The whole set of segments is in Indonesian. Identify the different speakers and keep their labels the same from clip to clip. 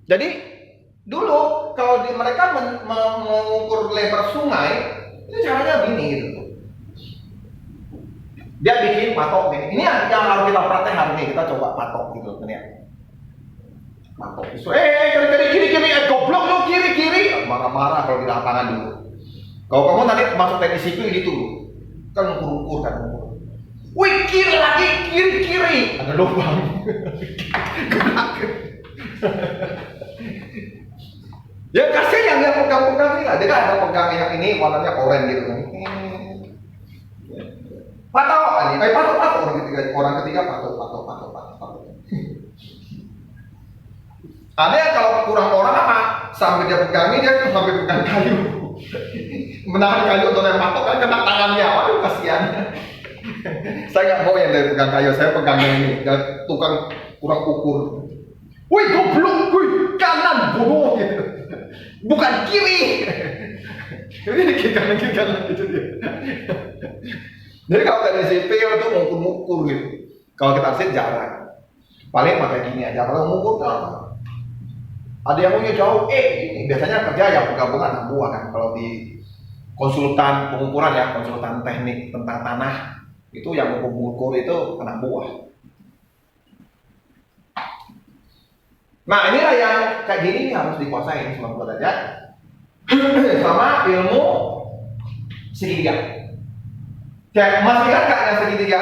Speaker 1: Jadi dulu kalau mereka mengukur lebar sungai itu caranya gini gitu. Dia bikin patok nih. Ini yang harus kita praktek hari ini, kita coba patok gitu kan ya. Patok. Kiri, goblok lu kiri. Marah-marah kalau di lapangan dulu. Kalau kamu nanti masuk teknik sipil gitu, kan ngukur kan. Wih, kiri lagi, kiri. Ada lubang. Ya kasih yang pegang-pegang ini lah. Dia kan ada pegang yang ini warnanya oranye gitu kan. Patok orang ketiga patok. Ada yang kalau kurang orang apa? Sampai dia pegang ini dia tuh sampai pegang kayu. Menahan kayu untuk yang patok kan kena tangannya. Waduh kasihan. Saya nggak mau yang dari pegang kayu, saya pegang yang ini. Dan tukang kurang ukur. Wih goblok, kanan bodoh gitu. Bukan kiri. Ini kiri kanan gitu dia. Jadi kalau dari sipil itu ngukur gitu. Kalau kita arsit jarang. Paling pakai gini aja. Kalau ngukur apa? Ada yang punya jauh. Ini biasanya kerja yang penggabungan anak buah kan. Kalau di konsultan pengukuran ya, konsultan teknik tentang tanah itu yang mengukur itu anak buah. Nah inilah yang kayak gini harus dikuasai semua derajat sama ilmu segitiga. Kayak masih ingat gak yang segitiga?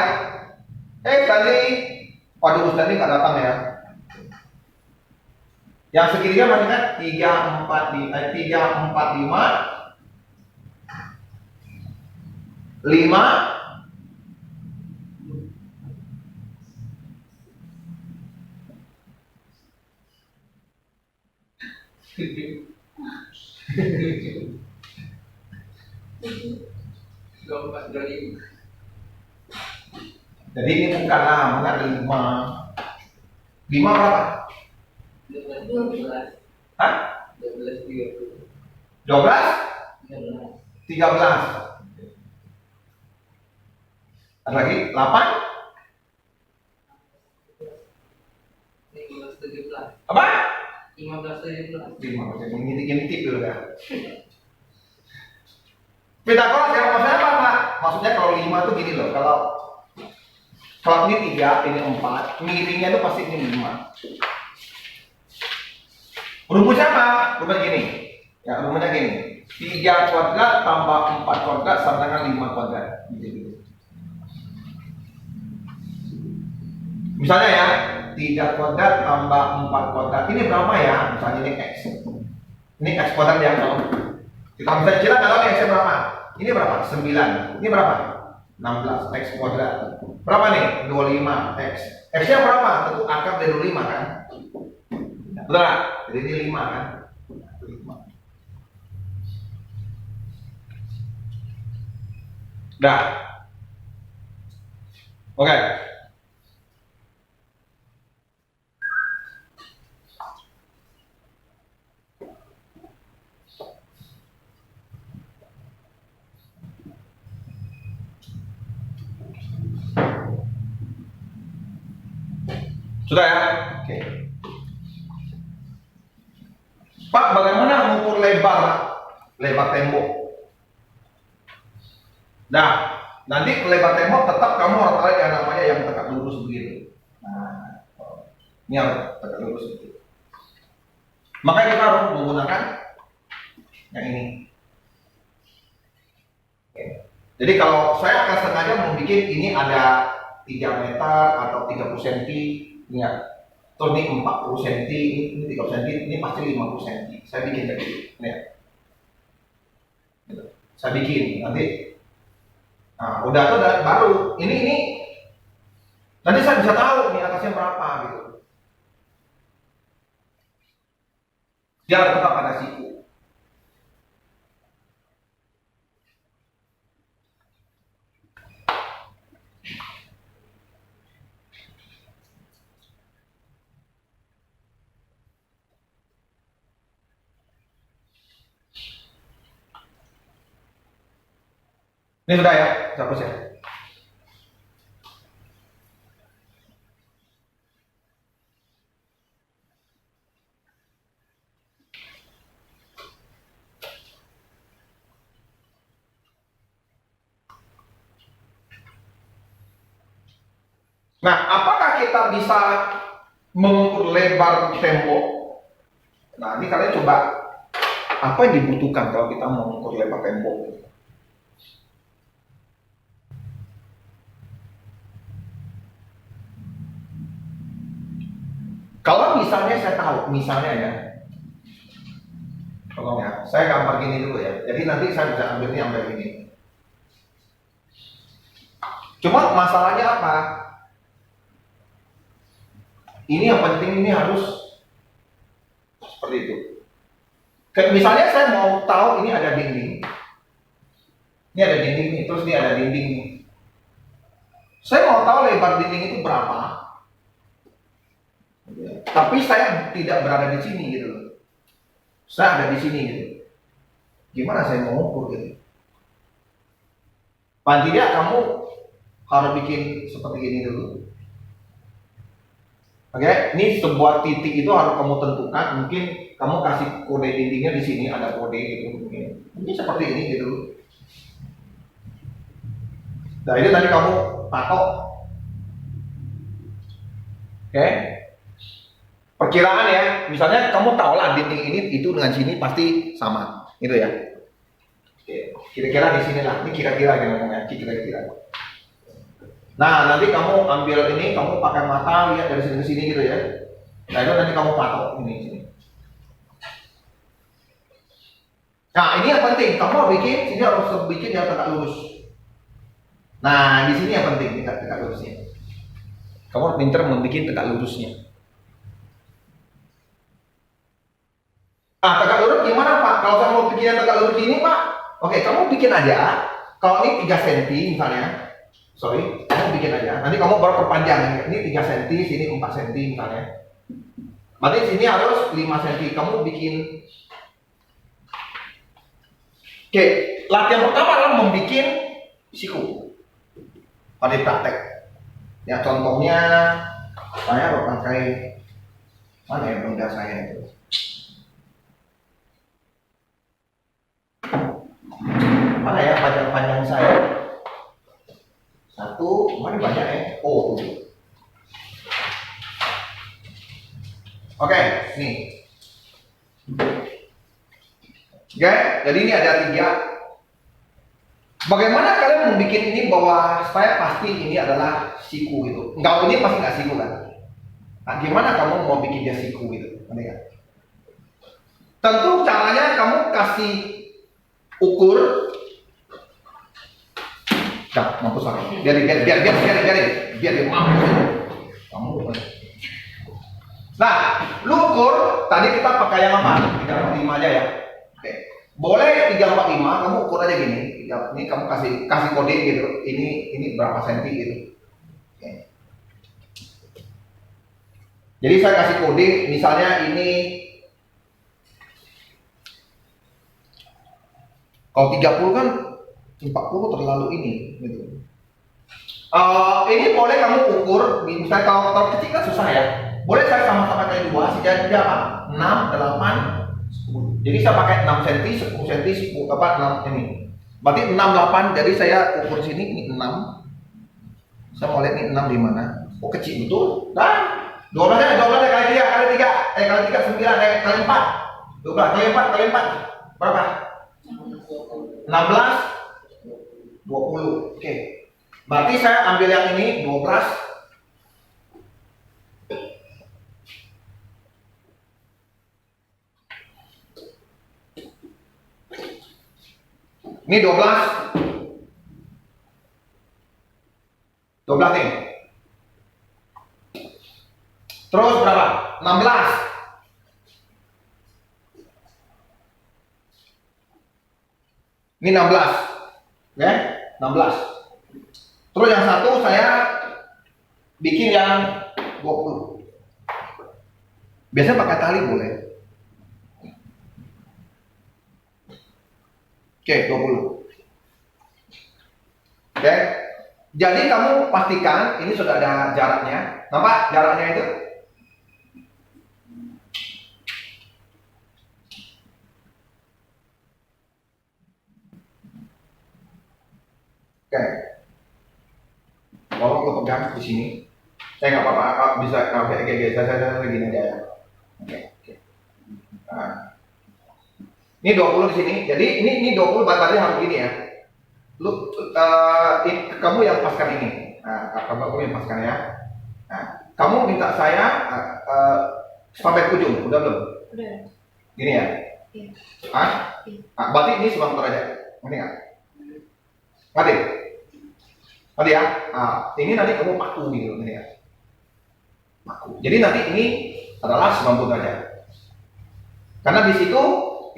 Speaker 1: Tadi waduh Ustaz ini gak datang ya. Yang segitiga masih ingat 3, 4, 5 Jadi ini bukan lama, 5 berapa?
Speaker 2: 12.
Speaker 1: Hah?
Speaker 2: 12,
Speaker 1: 12? 13. Ada lagi? 8?
Speaker 2: 15, 17.
Speaker 1: Apa?
Speaker 2: 15, 17.
Speaker 1: 5, ngintip dulu ya. Pitagoras yang maksudnya apa Pak? Maksudnya kalau 5 itu gini loh, kalau ini 3, ini 4, miringnya itu pasti ini 5. Rumusnya apa? Rumusnya gini. Ya, rumusnya gini. 3 kuadrat tambah 4 kuadrat sama dengan 5 kuadrat. Gitu. Misalnya ya, 3 kuadrat tambah 4 kuadrat. Ini berapa ya? Misalnya ini X. Ini X kuadrat ya kalau kita bisa kira kalau X berapa? Ini berapa? 9. Ini berapa? 16 X kuadrat. Berapa nih? 25 X. X-nya berapa? Tentu akar dari 25 kan? Betul nggak? Jadi ini 5 kan? 5. Dah. Oke. Sudah ya? Oke. Pak, bagaimana mengukur lebar tembok? Nah, nanti lebar tembok tetap kamu harus tarik yang namanya yang tegak lurus begitu. Nah, ini harus tegak lurus begitu. Makanya kita harus menggunakan yang ini. Oke. Jadi kalau saya akan sengaja membuat ini ada 3 meter atau 30 cm, ingat. Terus ini 40 cm, ini 30 cm, ini pasti 50 cm. Saya bikin kayak gitu. Lihat. Saya bikin nanti. Nah, udah tuh baru. Ini nanti saya bisa tahu nih atasnya berapa gitu. Dia tetap ada siku. Ini sudah ya, hapus ya. Nah, apakah kita bisa mengukur lebar tembok? Nah, ini kalian coba, apa yang dibutuhkan kalau kita mau mengukur lebar tembok? Kalau misalnya saya tahu, misalnya ya, tolong ya, saya gambar gini dulu ya. Jadi nanti saya bisa ambil ini, ambil ini. Cuma masalahnya apa? Ini yang penting, ini harus seperti itu. Kayak misalnya saya mau tahu ini ada dinding. Ini ada dinding nih, terus ini ada dinding nih. Saya mau tahu lebar dinding itu berapa. Tapi saya tidak berada di sini gitu loh. Saya ada di sini gitu. Gimana saya mau ukur gitu? Paling tidak kamu harus bikin seperti ini dulu. Oke, ini sebuah titik itu harus kamu tentukan. Mungkin kamu kasih kode dindingnya di sini, ada kode gitu. Mungkin seperti ini gitu. Nah ini tadi kamu patok. Oke. Perkiraan ya, misalnya kamu tahu lah dinding ini itu dengan sini pasti sama, gitu ya. Oke, kira-kira di sini lah, ini kira-kira ngomongnya, kira-kira. Nah, nanti kamu ambil ini, kamu pakai mata lihat dari sini ke sini gitu ya. Nah, itu nanti kamu patok ini sini. Nah, ini yang penting, kamu bikin sini harus bikin yang tegak lurus. Nah, di sini yang penting tegak lurusnya. Kamu harus pintar membuat tegak lurusnya. Ah, tegak lurus gimana Pak? Kalau saya mau bikin yang tegak lurus ini Pak, oke, kamu bikin aja. Kalau ini 3 cm misalnya, sorry, kamu bikin aja. Nanti kamu baru perpanjang. Ini 3 cm, sini 4 cm misalnya. Berarti sini harus 5 cm. Kamu bikin. Oke, latihan pertama adalah membuat siku. Pada praktek. Ya contohnya, saya pakai mana ya benda saya itu. Mana ya panjang-panjang saya? Satu, mana banyak ya? Oh, tuh. Oke, nih. Oke, jadi ini ada 3. Bagaimana kalian membuat ini bahwa saya pasti ini adalah siku gitu? Enggak, ini pasti nggak siku kan? Nah, gimana kamu mau bikin dia siku gitu? Kan? Tentu caranya kamu kasih ukur. Nah, mampus lagi. Biar dia mampus. Kamu. Nah, lu ukur. Tadi kita pakai yang apa? 345 aja ya. Oke. Boleh 345, kamu ukur aja gini. Ini kamu kasih kode gitu. Ini berapa senti gitu. Oke. Jadi saya kasih kode, misalnya ini kalau 30 kan 40 terlalu ini gitu. Ini boleh kamu ukur, misalnya kalau kecil kan susah ya. Boleh saya sama-sama kayak 2, sejauh apa? 6, 8, 10. Jadi saya pakai 6 cm, 10 cm, 10 apa 6 ini. Berarti 6, 8, jadi saya ukur sini ini 6. Saya mau lihat ini 6 di mana? Oh kecil betul. Nah, 12 kali 3, kali 3 9, kali 4. 12 kali 4 kali 4. Berapa? 16, 20. Oke. Berarti saya ambil yang ini 12. Ini 12. 12 nih. Terus berapa? 16. Ini 16. Ya, 16. Terus yang satu saya bikin yang 20. Biasanya pakai tali boleh. Oke, 20. Oke. Jadi kamu pastikan ini sudah ada jaraknya. Nampak jaraknya itu? Oke. Kalau aku pegang di sini. Saya nggak apa-apa, bisa, oke, saya gini aja ya. Oke. Nah, ini 20 di sini, jadi ini 20 berarti harus gini ya. Kamu yang paskan ini, kamu yang paskan ya. Nah, kamu minta saya sampai ke ujung, udah belum?
Speaker 3: Udah.
Speaker 1: Gini ya?
Speaker 3: Iya.
Speaker 1: Berarti ini 90 derajat, ngerti nggak? Ngerti ya? Ini nanti kamu paku gitu, ngerti ya? Paku. Jadi nanti ini adalah 90 derajat. Karena di situ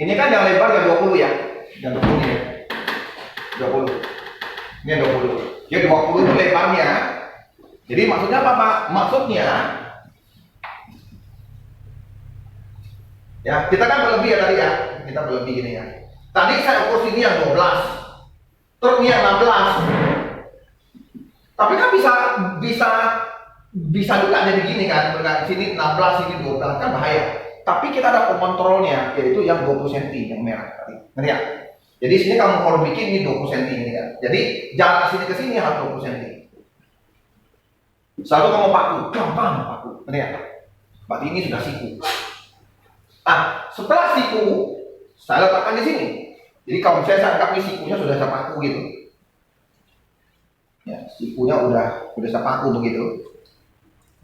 Speaker 1: ini kan yang lebar yang 20 ya, yang 20 ini ya. 20. Ini yang 20. Jadi 20 itu lebarnya. Jadi maksudnya apa, Pak? Maksudnya ya, kita kan berlebih ya tadi ya. Kita berlebih ini ya. Tadi saya ukur sini yang 12. Terus ini yang 16. Tapi kan bisa juga jadi gini kan. Sini 16, sini 12 kan bahaya. Tapi kita ada pengontrolnya, yaitu yang 20 cm yang merah tadi. Ngerti ya? Jadi sini kamu kalau bikin ini 20 cm ini kan. Jadi jarak sini ke sini harus 20 cm. Selalu kamu paku, gampang paku. Ngerti ya? Berarti ini sudah siku. Setelah siku, saya letakkan di sini. Jadi kalau saya anggap ini sikunya sudah saya paku gitu. Ya, sikunya udah saya paku begitu.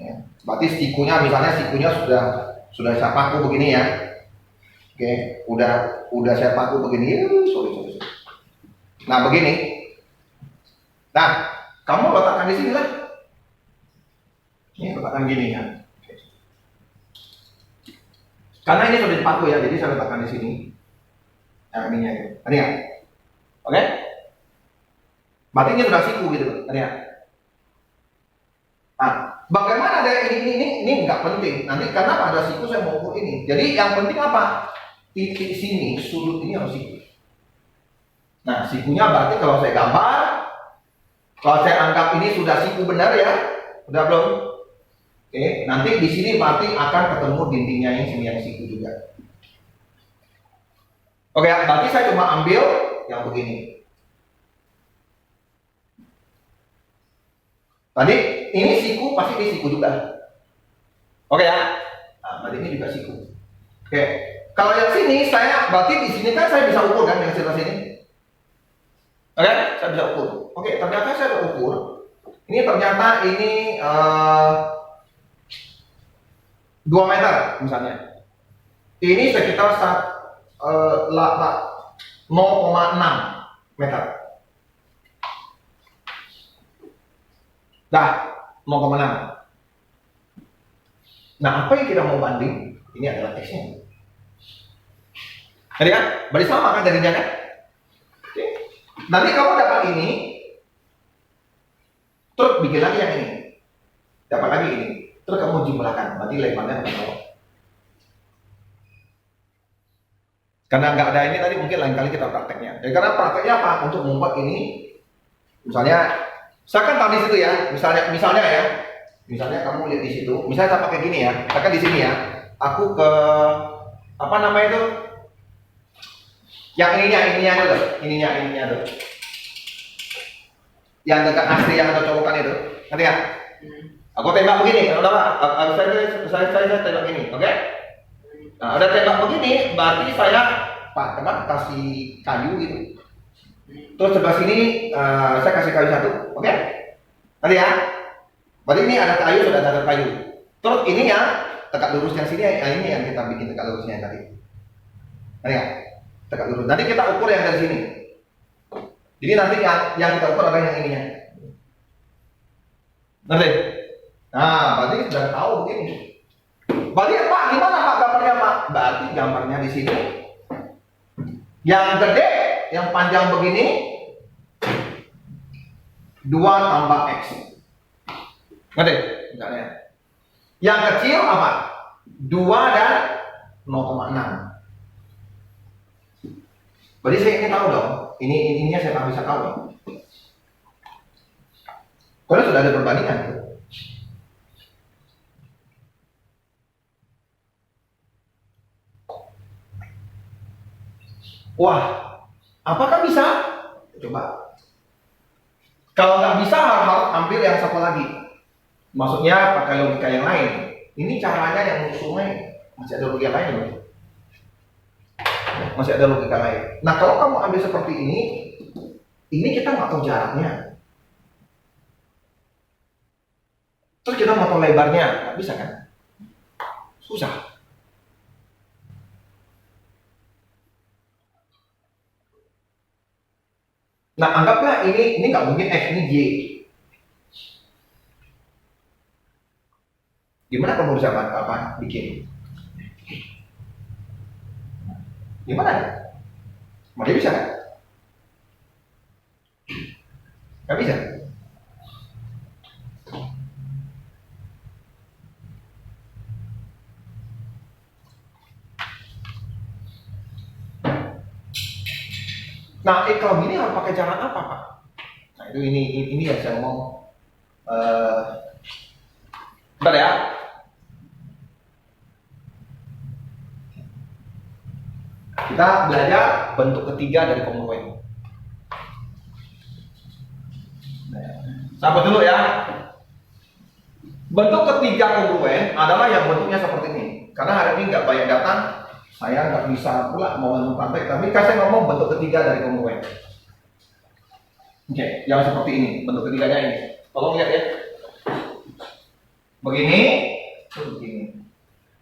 Speaker 1: Ya, berarti sikunya misalnya sudah saya paku begini ya. Oke, udah saya paku begini. Sorry. Nah, begini. Nah, kamu letakkan di sini lah. Ini letakkan gini ya. Karena ini sudah dipaku ya, jadi saya letakkan di sini. Nah, ininya gitu. Tadi ya? Oke? Berarti ini sudah siku gitu, tadi ya? Bagaimana ada ini nggak penting. Nanti karena ada siku saya mau ukur ini. Jadi yang penting apa? Titik sini, sudut ini harus siku. Nah, sikunya berarti kalau saya gambar, kalau saya anggap ini sudah siku benar ya, udah belum? Oke, nanti di sini berarti akan ketemu dindingnya yang sini yang siku juga. Oke, berarti saya cuma ambil yang begini. Tadi ini siku, pasti ini siku juga. Oke ya? Berarti ini juga siku. Oke, kalau yang sini berarti di sini kan saya bisa ukur kan yang sebelah sini. Oke, saya bisa ukur. Oke, ternyata saya bisa ukur. Ini ternyata ini 2 meter misalnya. Ini sekitar 0,6 meter. Dah, 0,6. Nah, apa yang kita mau banding? Ini adalah teksnya. Jadi kan, berarti sama kan jadinya kan? Oke. Nanti kamu dapat ini, terus bikin lagi yang ini. Dapat lagi ini. Terus kamu jumlahkan, berarti lebarnya akan tahu. Karena nggak ada ini tadi mungkin lain kali kita prakteknya. Jadi karena prakteknya apa? Untuk membuat ini, misalnya, saya kan tahu di situ ya. Misalnya kamu lihat di situ. Misalnya saya pakai gini ya. Saya kan di sini ya. Aku ke apa namanya itu? Yang ininya tuh. Yang dekat asli yang ada colokan itu. Ngerti nggak? Aku tembak begini, udah Pak. Saya tembak begini, oke? Nah, udah tembak begini, berarti saya kasih kayu gitu. Terus sebelah sini saya kasih kayu 1, oke? Nanti ya. Berarti ini ada kayu, sudah ada kayu. Terus ini yang tegak lurus yang sini, ini yang kita bikin tegak lurusnya tadi. Nanti ya, tegak lurus. Nanti kita ukur yang dari sini. Jadi nanti yang kita ukur adalah yang ininya. Nanti. Nah, berarti sudah tahu begini. Berarti Pak, gimana Pak gambarnya Pak? Berarti gambarnya di sini. Yang gede, yang panjang begini 2 tambah X. Ngerti? Misalnya. Yang kecil apa? 2 dan 0,6. Berarti saya ingin tahu dong. Ininya saya tak bisa tahu. Karena sudah ada perbandingan. Wah, apakah bisa? Coba. Kalau nggak bisa harus ambil yang satu lagi. Maksudnya pakai logika yang lain. Ini caranya yang untuk sungai masih ada logika lain loh. Masih ada logika lain. Nah kalau kamu ambil seperti ini kita nggak tahu jaraknya. Terus kita mau tahu lebarnya, nggak bisa kan? Susah. Nah anggaplah ini nggak mungkin X, ini Y. Gimana kamu bisa bikin? Gimana? Masih bisa kan? Nggak bisa. Nah, kalau gini harus pakai cara apa, Pak? Nah, itu ini yang saya ngomong. Bentar ya. Kita belajar bentuk ketiga dari kongruen. Sabar dulu ya. Bentuk ketiga kongruen adalah yang bentuknya seperti ini. Karena hari ini nggak banyak datang, saya nggak bisa pula mau menemukan teks. Tapi saya ngomong bentuk ketiga dari kongruen. Oke, yang seperti ini, bentuk ketiganya ini. Tolong lihat ya. Begini, terus begini.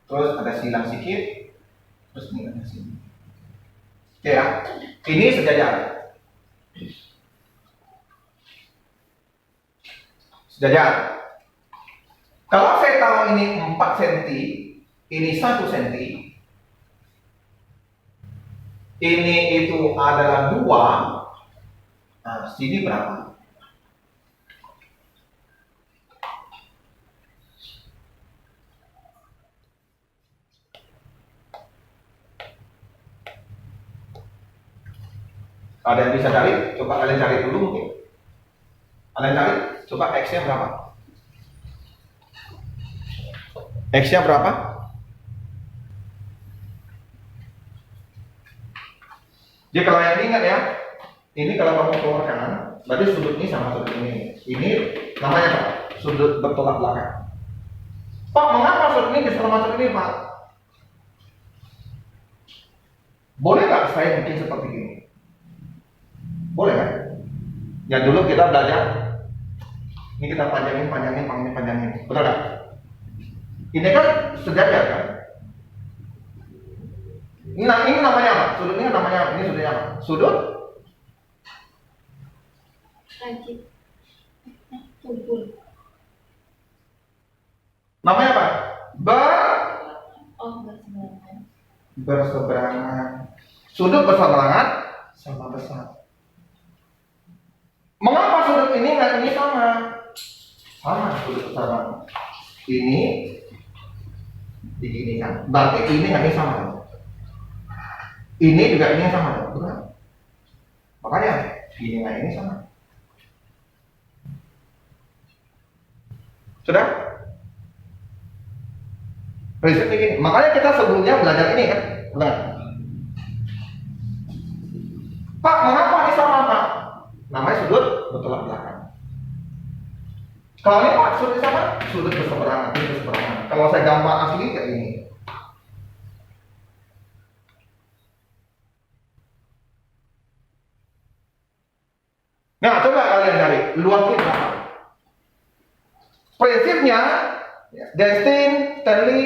Speaker 1: Terus ada silang sedikit, terus ini ada sini. Oke ya, ini sejajar. Sejajar. Kalau saya tahu ini 4 cm, ini 1 cm, ini itu adalah 2, nah sini berapa? Ada yang bisa cari? Coba kalian cari dulu mungkin. Kalian cari, coba X-nya berapa? X-nya berapa? Jadi kalau yang ingat ya, ini kalau kamu keluar kanan, berarti sudut ini sama sudut ini. Ini namanya apa? Sudut bertolak belakang. Pak, mengapa sudut ini sama sudut ini, Pak? Boleh nggak saya bikin seperti ini? Boleh kan? Yang dulu kita belajar, ini kita panjangin, betul nggak? Ini kan sejajar kan? Nah ini namanya apa? Sudut ini namanya apa? Ini sudutnya apa? Sudut?
Speaker 3: Tumpul.
Speaker 1: Namanya apa?
Speaker 3: Berseberangan.
Speaker 1: Berseberangan. Sudut berseberangan sama besar. Mengapa sudut ini dan ini sama? Sama sudut berseberangan. Ini diginikan. Berarti ini nggak ini sama. Ini juga ini sama, betul? Makanya ini nggak ini sama. Sudah? Prinsipnya gini. Makanya kita sebelumnya belajar ini kan, benar? Pak, mengapa ini sama, Pak? Namanya sudut bertolak belakang. Kalau ini Pak, sudut sama? Sudut berseberangan. Kalau saya gambar asli kayak ini. Nah, coba kalian cari luasnya berapa. Prinsipnya, Destin, Stanley.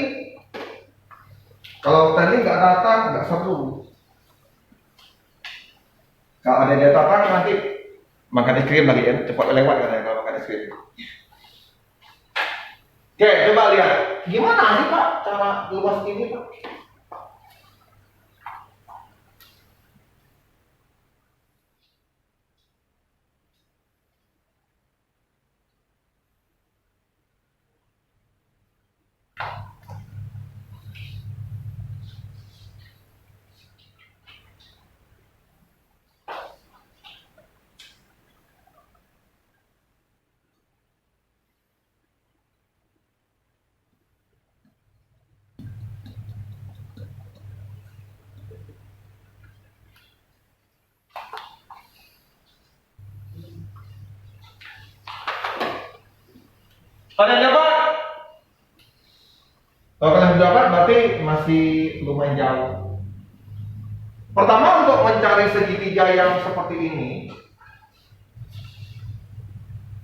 Speaker 1: Kalau Stanley nggak datang, nggak seru. Kalau ada dia datang nanti makan es krim lagi ya, cepat lewat katanya kalau makan es krim. Oke, coba lihat. Gimana sih Pak cara luas ini Pak? Ada yang dapat? Kalau kalian sudah dapat berarti masih lumayan jauh. Pertama, untuk mencari segitiga yang seperti ini,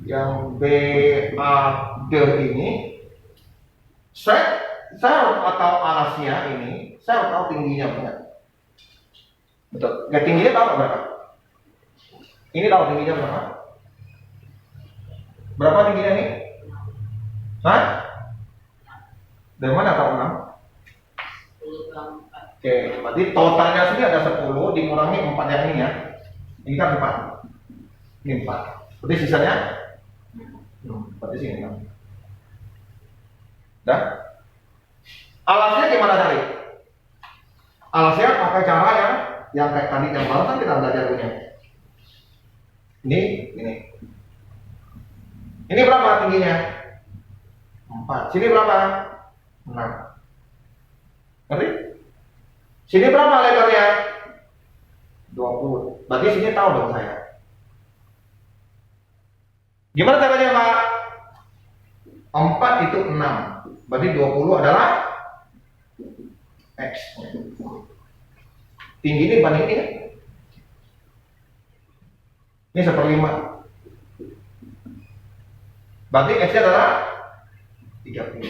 Speaker 1: yang BAD ini, saya harus tahu alasnya ini, saya harus tahu tingginya benar. Betul. Ya, tingginya tahu berapa? Ini tahu tingginya berapa? Berapa tingginya ini? Hah? Dari mana tahu 6? Oke, berarti totalnya sini ada 10 dikurangi 4 yang ini ya. Ini kan 4. Ini 4. Berarti sisanya? Berarti sini kan. Dah? Alasnya gimana cari? Alasnya pakai cara yang kayak tadi yang baru kan kita belajar punya. Ini. Ini berapa tingginya? 4. Sini berapa? 6. Ngerti? Sini berapa lebarnya? 20. Berarti sini tahu dong saya. Gimana caranya Pak? 4 itu 6. Berarti 20 adalah X. Tinggi ini banding ini ya? Ini 1/5. Berarti X-nya adalah 30.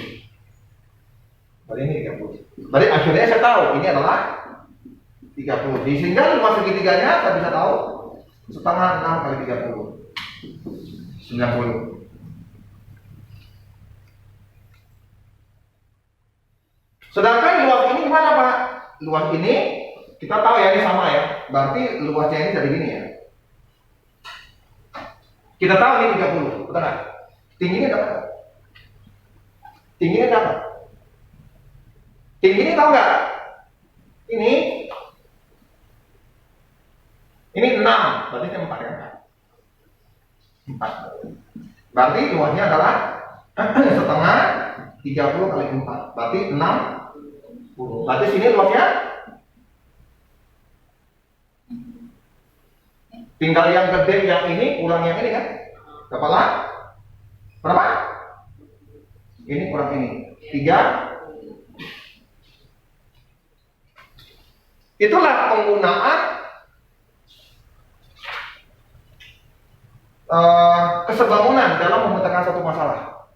Speaker 1: Berarti ini 30. Berarti akhirnya saya tahu ini adalah 30. Sehingga luas segitiganya saya bisa tahu setengah 6 kali 30. 90. Sedangkan luas ini gimana Pak? Luas ini kita tahu ya ini sama ya. Berarti luasnya ini dari gini ya. Kita tahu ini 30, betul nggak? Tingginya dapat. Tingginya dapat. Tingginya tahu nggak? Ini 6, berarti ini 4 ya. 4. Berarti luasnya adalah setengah 30 kali 4. Berarti 60. Berarti sini luasnya tinggal yang gede yang ini kurang yang ini kan? Kepala berapa? Ini kurang ini 3. Itulah penggunaan kesebangunan dalam memecahkan satu masalah.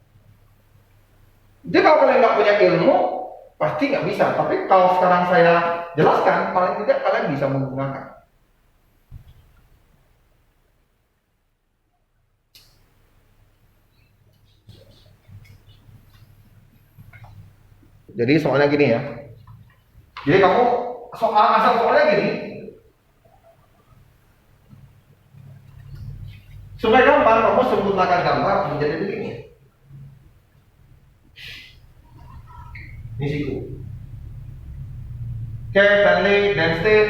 Speaker 1: Jadi kalau kalian nggak punya ilmu, pasti nggak bisa. Tapi kalau sekarang saya jelaskan, paling tidak kalian bisa menggunakan. Jadi soalnya gini ya. Jadi kamu asal soalnya gini. Supaya gampang, kamu sempurnakan gambar menjadi begini. Ini siku. Oke, Stanley, Denstein.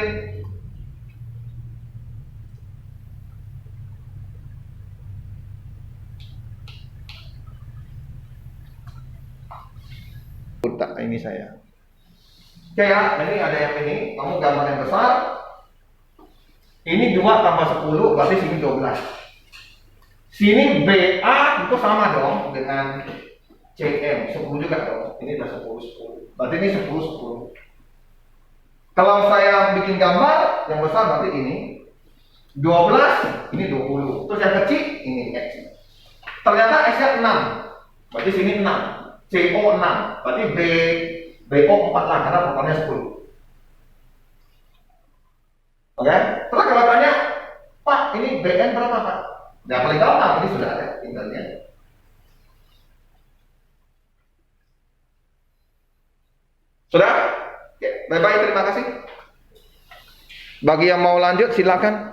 Speaker 1: Tak, ini saya. Oke ya, ini ada yang ini. Kamu gambar yang besar. Ini 2 tambah 10, berarti sini 12. Sini BA itu sama dong dengan CM, 10 juga dong. Ini udah 10. Berarti ini 10. Kalau saya bikin gambar yang besar berarti ini 12, ini 20. Terus yang kecil ini X. Ternyata X-nya 6. Berarti sini 6. CO 6. Berarti BO 4 lah karena totalnya 10. Oke? Terus kalau tanya, Pak, ini BN berapa, Pak? Nah, paling gampang ini sudah ada tinggalnya. Sudah? Oke, bye-bye, terima kasih. Bagi yang mau lanjut silakan.